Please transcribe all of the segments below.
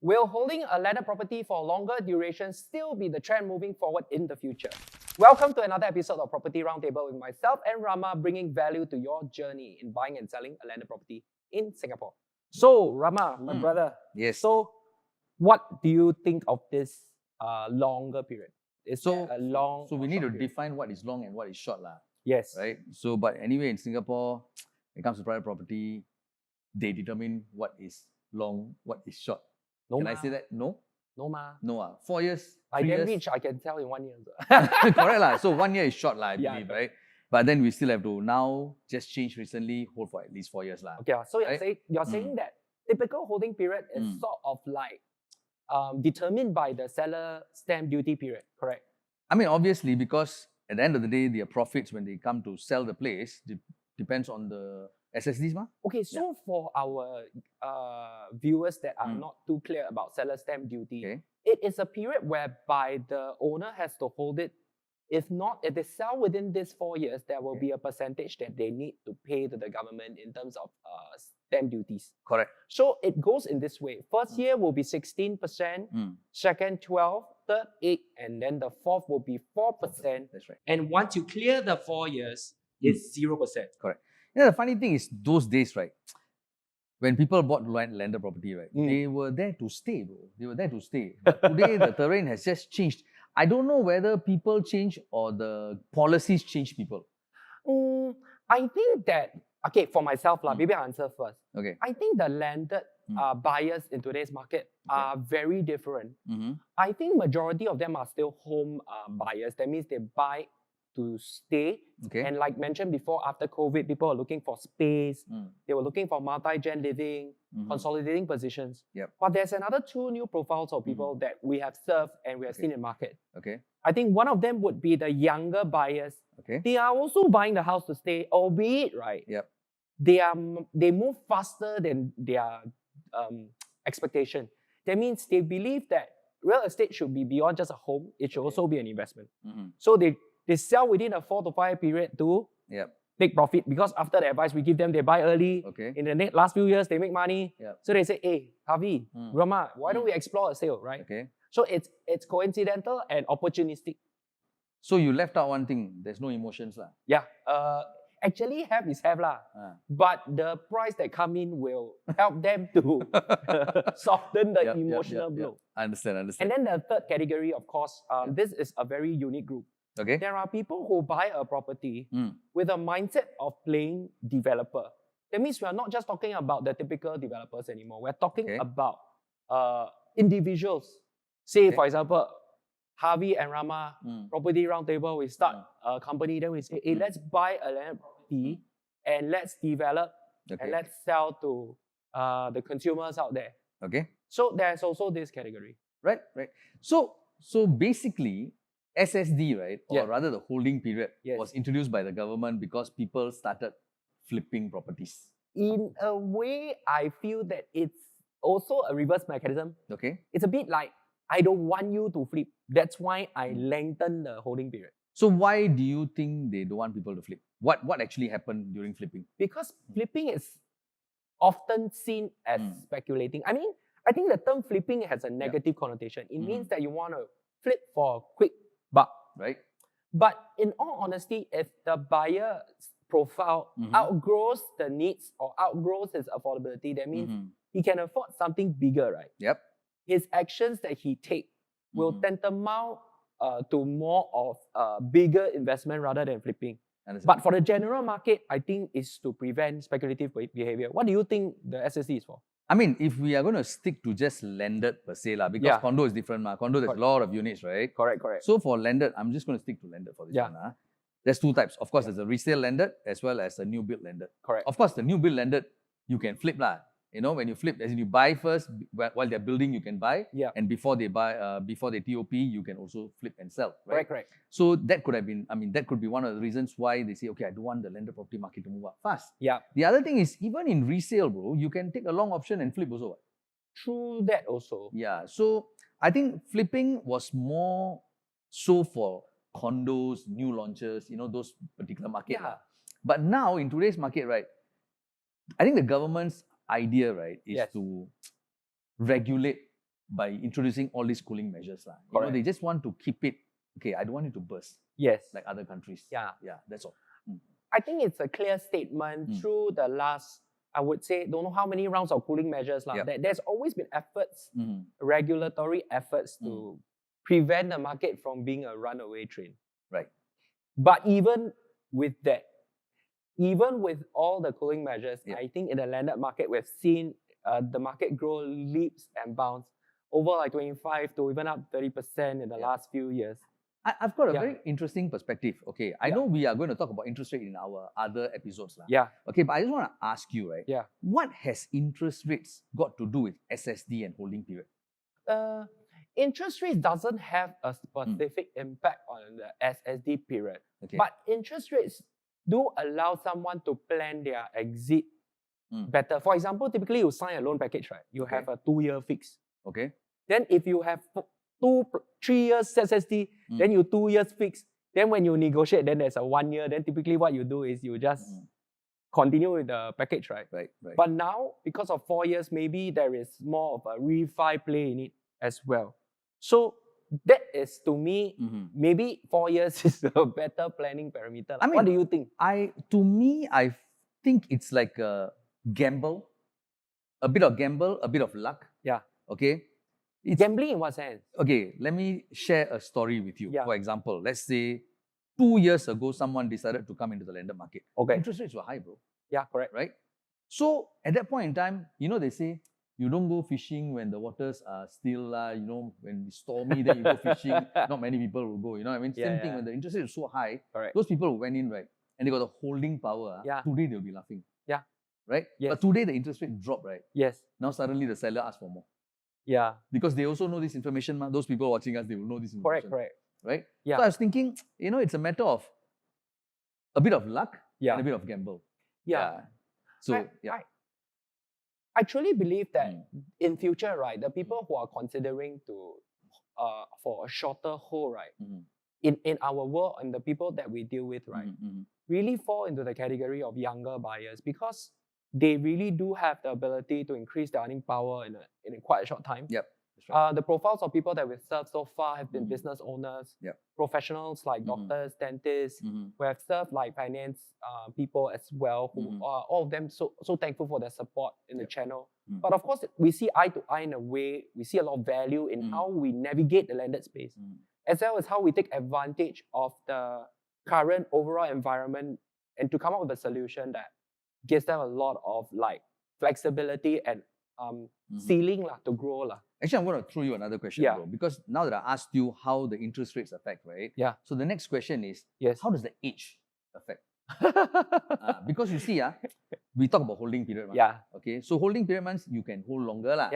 Will holding a landed property for longer duration still be the trend moving forward in the future? Welcome to another episode of Property Roundtable with myself and Rama, bringing value to your journey in buying and selling a landed property in Singapore. So, Rama, my brother, Yes. so what do you think of this longer period? Is So, there a long so or we need to short period? define what is long and what is short, lah. Yes. Right? So, but anyway, in Singapore, when it comes to private property, they determine what is long, what is short. No Can ma. I say that? No? No ma. No. 4 years, I 3 damn years. rich, I can tell in 1 year. Correct, lah. So 1 year is short, lah, I Yeah, believe, correct. right? But then we still have to now just change recently, hold for at least 4 years, lah. Okay, so Right? you're saying that typical holding period is sort of like determined by the seller stamp duty period, correct? I mean, obviously, because at the end of the day, their profits when they come to sell the place depends on the SSDs, ma. Okay, so for our viewers that are not too clear about seller stamp duty, Okay. it is a period whereby the owner has to hold it. If not, if they sell within these 4 years, there will be a percentage that they need to pay to the government in terms of stamp duties. Correct. So it goes in this way. First year will be 16%, second 12%, third 8%, and then the fourth will be 4%. That's right. And once you clear the 4 years, it's 0%. Correct. You know, the funny thing is, those days, right, when people bought landed property, right, they were there to stay, bro. They were there to stay. But today, the terrain has just changed. I don't know whether people change or the policies change people. I think that, okay, for myself, maybe I'll answer first. Okay. I think the landed buyers in today's market are very different. I think majority of them are still home buyers. That means they buy to stay. Okay. And like mentioned before, after COVID, people are looking for space. They were looking for multi-gen living, consolidating positions. Yep. But there's another two new profiles of people that we have served and we have seen in market. Okay. I think one of them would be the younger buyers. Okay. They are also buying the house to stay, albeit, right, Yep. they move faster than their expectation. That means they believe that real estate should be beyond just a home. It should also be an investment. So they sell within a 4 to 5 year period to Yep. take profit, because after the advice we give them, they buy early. Okay. In the last few years, they make money. Yep. So they say, hey, Harvey, Rama, why don't we explore a sale, right? Okay. So it's coincidental and opportunistic. So you left out one thing. There's no emotions, lah. Yeah. Actually, have is have lah. But the price that come in will help them to soften the emotional blow. I understand. And then the third category, of course, this is a very unique group. Okay. There are people who buy a property with a mindset of playing developer. That means we are not just talking about the typical developers anymore. We're talking about individuals. Say, for example, Harvey and Rama, Property Roundtable, we start a company, then we say, hey, let's buy a land property and let's develop and let's sell to the consumers out there. Okay. So there's also this category. Right. So basically, SSD, right, or rather the holding period, was introduced by the government because people started flipping properties. In a way, I feel that it's also a reverse mechanism. Okay. It's a bit like, I don't want you to flip. That's why I lengthen the holding period. So why do you think they don't want people to flip? What actually happened during flipping? Because flipping is often seen as speculating. I mean, I think the term flipping has a negative connotation. It means that you want to flip for a quick buck. Right. But in all honesty, if the buyer profile outgrows the needs or outgrows his affordability, that means he can afford something bigger, right? Yep. His actions that he take will tantamount to more of a bigger investment rather than flipping. But for the general market, I think it's to prevent speculative behavior. What do you think the SSD is for? I mean, if we are going to stick to just landed per se, because condo is different, condo there's a lot of units, right? Correct. So for landed, I'm just going to stick to landed for this one. There's two types. Of course, there's a resale landed as well as a new build landed. Correct. Of course, the new build landed, you can flip lah. You know, when you flip, as in you buy first, while they're building, you can buy. Yeah. And before they buy, before they TOP, you can also flip and sell. Right? Correct. So that could have been, that could be one of the reasons why they say, okay, I don't want the landed property market to move up fast. Yeah. The other thing is, even in resale, bro, you can take a long option and flip also. True that also. Yeah. So I think flipping was more so for condos, new launches, those particular market. Yeah. But now in today's market, right, I think the government's idea, right, is Yes. to regulate by introducing all these cooling measures. You know, they just want to keep it, okay, I don't want it to burst. Yes. Like other countries. Yeah. Yeah, that's all. I think it's a clear statement through the last, I would say, don't know how many rounds of cooling measures. That there's always been efforts, regulatory efforts to prevent the market from being a runaway train. Right. But even with that, even with all the cooling measures, I think in the landed market, we've seen the market grow leaps and bounds over like 25 to even up 30% in the last few years. I've got a very interesting perspective. Okay, I know we are going to talk about interest rate in our other episodes. Okay, but I just want to ask you, right? What has interest rates got to do with SSD and holding period? Interest rates doesn't have a specific impact on the SSD period. Okay. But interest rates do allow someone to plan their exit better. For example, typically you sign a loan package, right? You have a 2-year fix. Okay. Then if you have 3 years SSD, then you 2 years fix. Then when you negotiate, then there's a 1 year. Then typically what you do is you just continue with the package, right? Right. But now, because of 4 years, maybe there is more of a refi play in it as well. So that is, to me, maybe 4 years is a better planning parameter. I mean, what do you think? To me, I think it's like a gamble, a bit of gamble, a bit of luck. Yeah. Okay. It's gambling in what sense? Okay, let me share a story with you. For example, let's say 2 years ago, someone decided to come into the lender market. Okay. Interest rates were high, bro. Yeah, correct. Right? So at that point in time, you know, they say, you don't go fishing when the waters are still, you know, when it's stormy, then you go fishing. Not many people will go, you know what I mean? Same thing, when the interest rate is so high, those people who went in, right, and they got the holding power, today they'll be laughing. Yeah. Right? Yes. But today the interest rate dropped, right? Yes. Now suddenly the seller asks for more. Yeah. Because they also know this information, those people watching us, they will know this information. Correct. Right? Yeah. So I was thinking, you know, it's a matter of a bit of luck and a bit of gamble. Yeah. So, I truly believe that in future, right, the people who are considering to for a shorter hold, right, in our world and the people that we deal with, right, really fall into the category of younger buyers because they really do have the ability to increase their earning power in quite a short time. Yep. That's right. The profiles of people that we've served so far have been business owners, professionals like doctors, dentists, who have served like finance people as well, who are all of them so thankful for their support in the channel. But of course, we see eye to eye in a way, we see a lot of value in how we navigate the landed space, as well as how we take advantage of the current overall environment and to come up with a solution that gives them a lot of like flexibility and ceiling to grow. Actually, I'm going to throw you another question, bro, because now that I asked you how the interest rates affect, right? Yeah. So the next question is, how does the age affect? Because you see, we talk about holding period. Okay. So holding period means you can hold longer.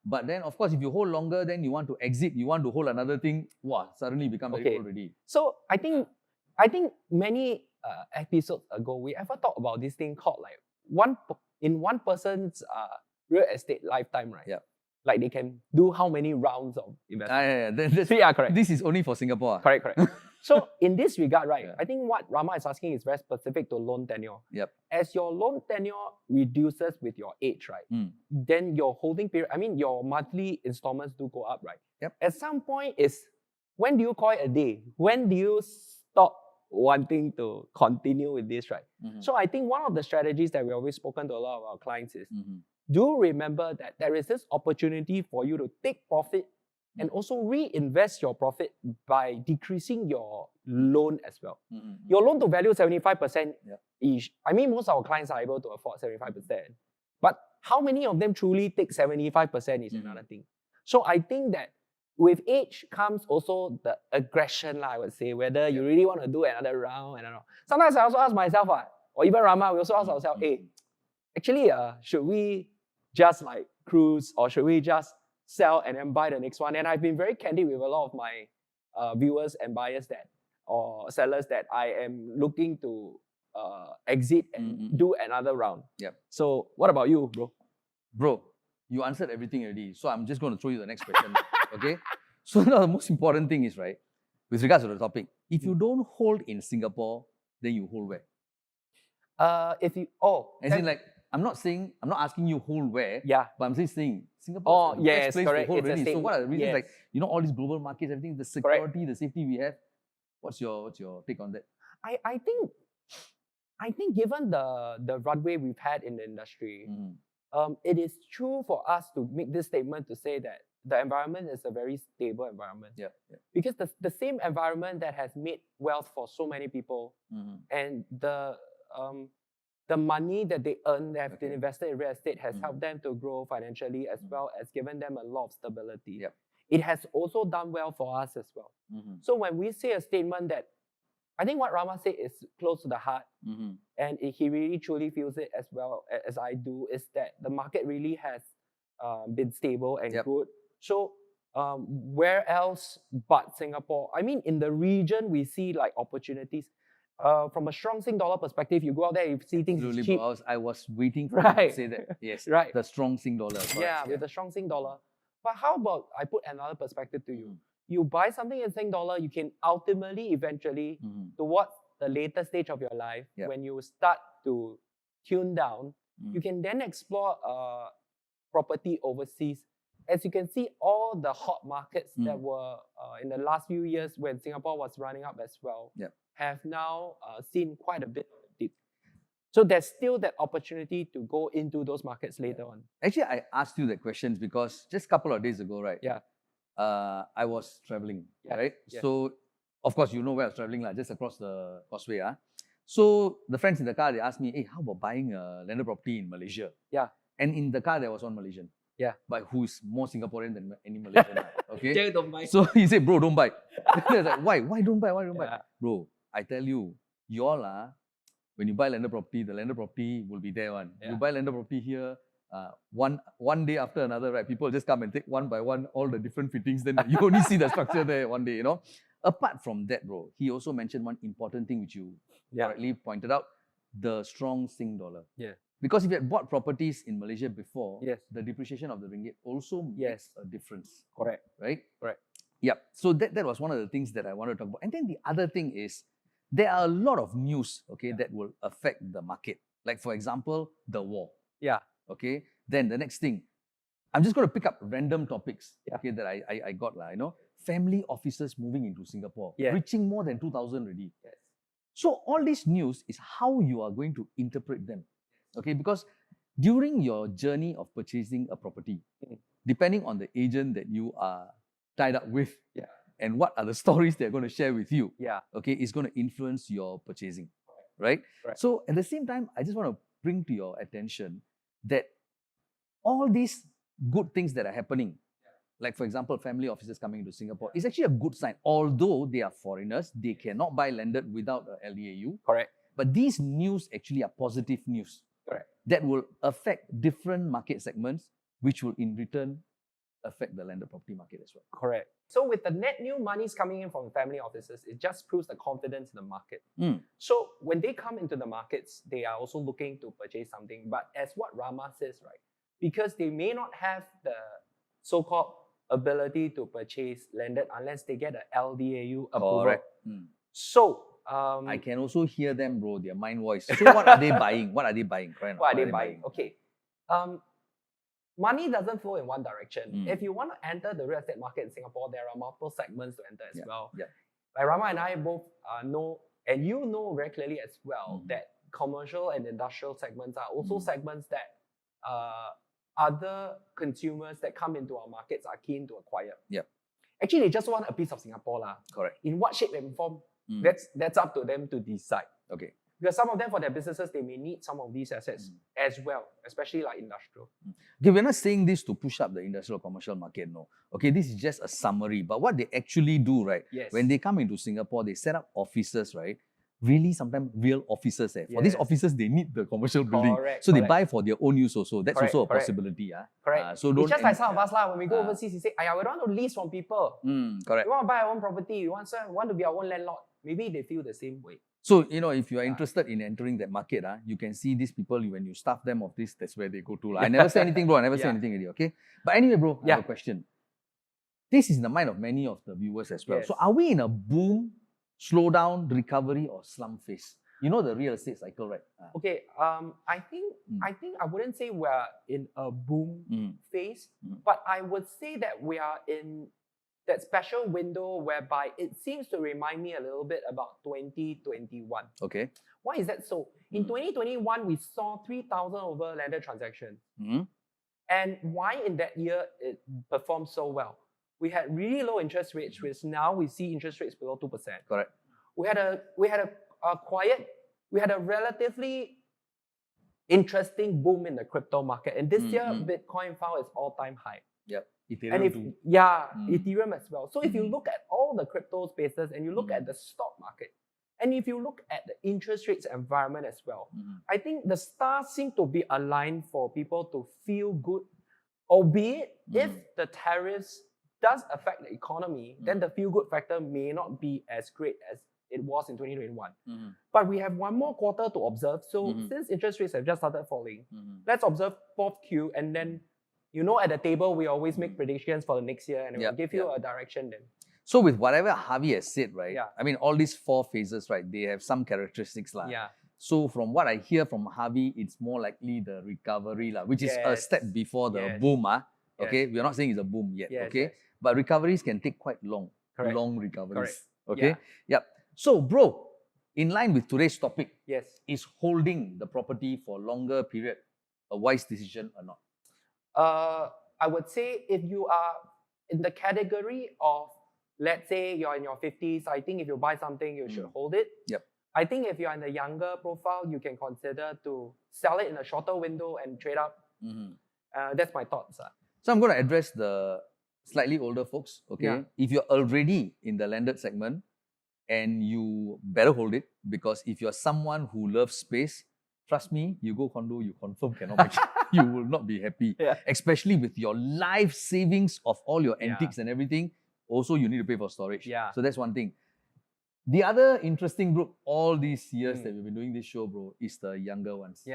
But then, of course, if you hold longer, then you want to exit, you want to hold another thing, suddenly become very old already. So I think many episodes ago, we ever talked about this thing called like one person's real estate lifetime, right? Yeah. Like they can do how many rounds of investment? Correct. This is only for Singapore. Correct. So in this regard, right, I think what Rama is asking is very specific to loan tenure. Yep. As your loan tenure reduces with your age, right, then your holding period, your monthly installments do go up, right? Yep. At some point when do you call it a day? When do you stop wanting to continue with this, right? So I think one of the strategies that we've always spoken to a lot of our clients is, do remember that there is this opportunity for you to take profit and also reinvest your profit by decreasing your loan as well. Your loan to value 75% each. Most of our clients are able to afford 75%. But how many of them truly take 75% is another thing. So I think that with age comes also the aggression, I would say, whether you really want to do another round. And sometimes I also ask myself, or even Rama, we also ask ourselves, hey, actually, should we just like cruise or should we just sell and then buy the next one? And I've been very candid with a lot of my viewers and buyers or sellers that I am looking to exit and do another round. Yep. So what about you, bro? Bro, you answered everything already. So I'm just going to throw you the next question. Okay? So now the most important thing is, right, with regards to the topic, if you don't hold in Singapore, then you hold where? As in like, I'm not asking you hold where, Yeah. but I'm just saying Singapore is the best place correct. to hold It's a already. So what are the reasons? yes. Like, you know, all these global markets, everything, the security, the safety we have. What's your take on that? I think given the runway we've had in the industry, it is true for us to make this statement to say that the environment is a very stable environment. Yeah. Because the same environment that has made wealth for so many people, and the money that they earn, that have been invested in real estate, has helped them to grow financially, as well as given them a lot of stability. Yep. It has also done well for us as well. So when we say a statement that, I think what Rama said is close to the heart, and he really truly feels it as well as I do, is that the market really has been stable and good. So where else but Singapore? I mean, in the region, we see like opportunities. From a strong Sing dollar perspective, you go out there, you see things is cheap. I was waiting for you to say that. Yes, right. The strong Sing dollar. With the strong Sing dollar. But how about I put another perspective to you? You buy something in Sing dollar, you can ultimately, eventually, towards the later stage of your life, when you start to tune down, you can then explore property overseas. As you can see, all the hot markets that were in the last few years when Singapore was running up as well, have now seen quite a bit of a dip. So there's still that opportunity to go into those markets later on. Actually, I asked you that question because just a couple of days ago, right? I was traveling, right? So, of course, you know where I was traveling, just across the causeway. So, the friends in the car, they asked me, hey, how about buying a landed property in Malaysia? And in the car, there was one Malaysian. But who's more Singaporean than any Malaysian. Okay? Don't buy. So, he said, bro, don't buy. I was like, why? Why don't buy? Why don't buy? Bro, I tell you, when you buy landed property, the landed property will be there one. You buy landed property here, one day after another, right? People just come and take one by one all the different fittings. Then you only see the structure there one day, you know. Apart from that, bro, he also mentioned one important thing which you correctly pointed out: the strong Sing dollar. Because if you had bought properties in Malaysia before, the depreciation of the ringgit also makes a difference. Correct. Right? Correct. Yep. So that was one of the things that I wanted to talk about. And then the other thing is, there are a lot of news, that will affect the market. Like, for example, the war. Okay. Then the next thing, I'm just going to pick up random topics, that I got, family offices moving into Singapore, reaching more than 2,000 already. So all this news is how you are going to interpret them. Okay, because during your journey of purchasing a property, depending on the agent that you are tied up with, and what are the stories they're going to share with you, okay, is going to influence your purchasing, right? So at the same time, I just want to bring to your attention that all these good things that are happening, like for example, family offices coming into Singapore, is actually a good sign. Although they are foreigners, they cannot buy landed without a LDAU. Correct. But these news actually are positive news. Correct. That will affect different market segments, which will in return affect the landed property market as well. Correct. So with the net new monies coming in from family offices, it just proves the confidence in the market. So when they come into the markets, they are also looking to purchase something. But as what Rama says, right, because they may not have the so-called ability to purchase landed unless they get an LDAU approval. Correct. So I can also hear them, bro, their mind voice. So what are they buying? What are they buying? Correct? What are they buying? Okay. Money doesn't flow in one direction. If you want to enter the real estate market in Singapore, there are multiple segments to enter as well. Like Rama and I both know, and you know very clearly as well, that commercial and industrial segments are also segments that other consumers that come into our markets are keen to acquire. Actually, they just want a piece of Singapore. Correct. In what shape and form, that's up to them to decide. Okay. Because some of them, for their businesses, they may need some of these assets as well, especially like industrial. Okay, we're not saying this to push up the industrial commercial market, no. Okay, this is just a summary. But what they actually do, right, when they come into Singapore, they set up offices, right? Really, sometimes real offices. For these offices, they need the commercial building. So they buy for their own use also. That's also a possibility. Correct. So it's just like some of us, when we go overseas, we say, we don't want to lease from people. Correct. We want to buy our own property. We want to be our own landlord. Maybe they feel the same way. So, if you are interested in entering that market, you can see these people, when you staff them of this, that's where they go to. I never say anything, bro. I never say anything already, okay? But anyway, bro, I have a question. This is in the mind of many of the viewers as well. So are we in a boom, slowdown, recovery, or slump phase? You know the real estate cycle, right? Okay, I think I wouldn't say we're in a boom phase, but I would say that we are in that special window whereby it seems to remind me a little bit about 2021. Okay. Why is that so? In 2021, we saw 3,000 over landed transactions. And why in that year it performed so well? We had really low interest rates, which now we see interest rates below 2%. Correct. We had a relatively interesting boom in the crypto market. And this year, Bitcoin found its all-time high. Yep. Ethereum And too. Ethereum as well. So if you look at all the crypto spaces and you look at the stock market, and if you look at the interest rates environment as well, I think the stars seem to be aligned for people to feel good, albeit if the tariffs does affect the economy, then the feel-good factor may not be as great as it was in 2021. But we have one more quarter to observe. So since interest rates have just started falling, let's observe 4th Q, and then, at the table, we always make predictions for the next year, and we'll give you a direction then. So with whatever Harvey has said, right? Yeah. I mean, all these 4 phases, right? They have some characteristics, lah. Yeah. So from what I hear from Harvey, it's more likely the recovery, lah, which is a step before the boom, Okay, we're not saying it's a boom yet, okay? But recoveries can take quite long recoveries. Okay. Yep. So, bro, in line with today's topic, is holding the property for longer period a wise decision or not? I would say if you are in the category of, let's say you're in your 50s, I think if you buy something, you should hold it. Yep. I think if you're in the younger profile, you can consider to sell it in a shorter window and trade up. That's my thoughts. So I'm going to address the slightly older folks, okay? Yeah. If you're already in the landed segment, and you better hold it, because if you're someone who loves space, trust me, you go condo, you confirm cannot make it. You will not be happy. Especially with your life savings of all your antiques and everything. Also, you need to pay for storage. So that's one thing. The other interesting group all these years that we've been doing this show, bro, is the younger ones.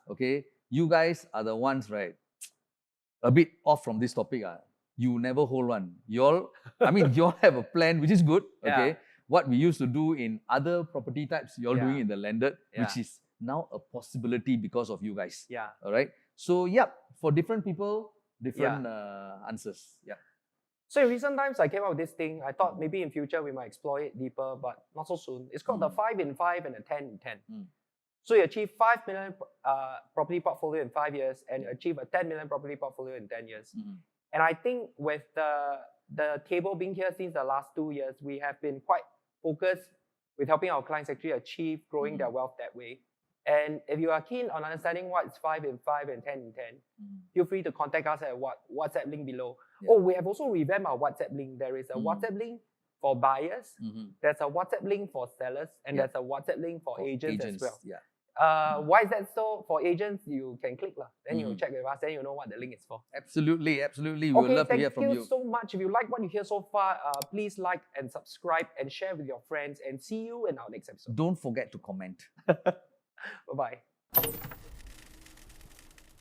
Okay? You guys are the ones, right? A bit off from this topic. You never hold one. Y'all have a plan, which is good. Okay? What we used to do in other property types, you're doing in the landed, which is now a possibility because of you guys. All right. So, for different people, different answers. So in recent times, I came up with this thing. I thought maybe in future we might explore it deeper, but not so soon. It's called the 5 in 5 and the 10 in 10. So you achieve 5 million property portfolio in 5 years, and you achieve a 10 million property portfolio in 10 years. And I think with the table being here since the last 2 years, we have been quite focused with helping our clients actually achieve growing their wealth that way. And if you are keen on understanding what's 5 in 5 and 10 in 10, feel free to contact us at WhatsApp link below. Oh, we have also revamped our WhatsApp link. There is a WhatsApp link for buyers, there's a WhatsApp link for sellers, and there's a WhatsApp link for agents as well. Why is that so? For agents, you can click then you check with us, then you know what the link is for. Absolutely. We would love to hear from you. Thank you so much. If you like what you hear so far, please like and subscribe and share with your friends, and see you in our next episode. Don't forget to comment. Bye-bye.